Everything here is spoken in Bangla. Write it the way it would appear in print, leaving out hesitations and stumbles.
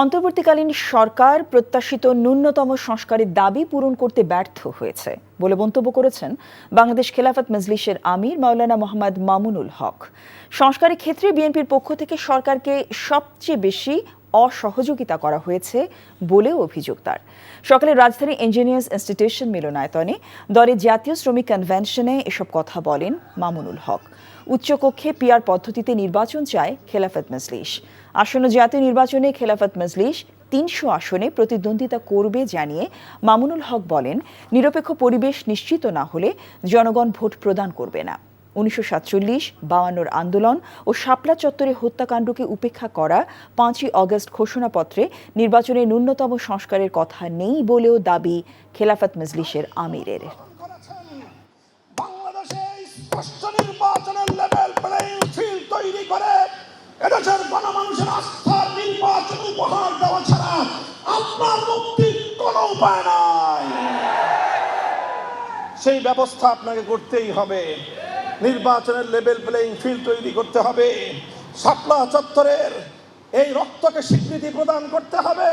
অন্তর্বর্তীকালীন সরকার প্রত্যাশিত ন্যূনতম সংস্কারের দাবি পূরণ করতে ব্যর্থ হয়েছে বলে মন্তব্য করেছেন বাংলাদেশ খেলাফত মজলিসের আমির মাওলানা মোহাম্মদ মামুনুল হক। সংস্কারের ক্ষেত্রে বিএনপির পক্ষ থেকে সরকারকে সবচেয়ে বেশি অসহযোগিতা করা হয়েছে বলেও অভিযোগ তার। সকালে রাজধানী ইঞ্জিনিয়ার্স ইনস্টিটিউশন মিলনায়তনে দলের জাতীয় শ্রমিক কনভেনশনে এসব কথা বলেন মামুনুল হক। উচ্চকক্ষে পিআর পদ্ধতিতে নির্বাচন চায় খেলাফত মজলিস। আসন্ন জাতীয় নির্বাচনে খেলাফত মজলিস ৩০০ আসনে প্রতিদ্বন্দ্বিতা করবে জানিয়ে মামুনুল হক বলেন, নিরপেক্ষ পরিবেশ নিশ্চিত না হলে জনগণ ভোট প্রদান করবে না। ১৯৪৭-৫২ আন্দোলন ও শাপলা চত্বরে হত্যাকাণ্ডকে উপেক্ষা করা ৫ই অগস্ট ঘোষণাপত্রে নির্বাচনে ন্যূনতম সংস্কারের কথা নেই বলেও দাবি খেলাফত মজলিসের আমিরের। নির্বাচনের লেভেল প্লেইং ফিল্ড তৈরি করে এদেশের গণমানুষের আস্থার নির্বাচন উপহার দেওয়া ছাড়া আপনার মুক্তির কোনো উপায় নাই। সেই ব্যবস্থা আপনাকে করতেই হবে। নির্বাচনের লেভেল প্লেইং ফিল্ড তৈরি করতে হবে। শাপলা চত্বরের এই রক্তকে স্বীকৃতি প্রদান করতে হবে।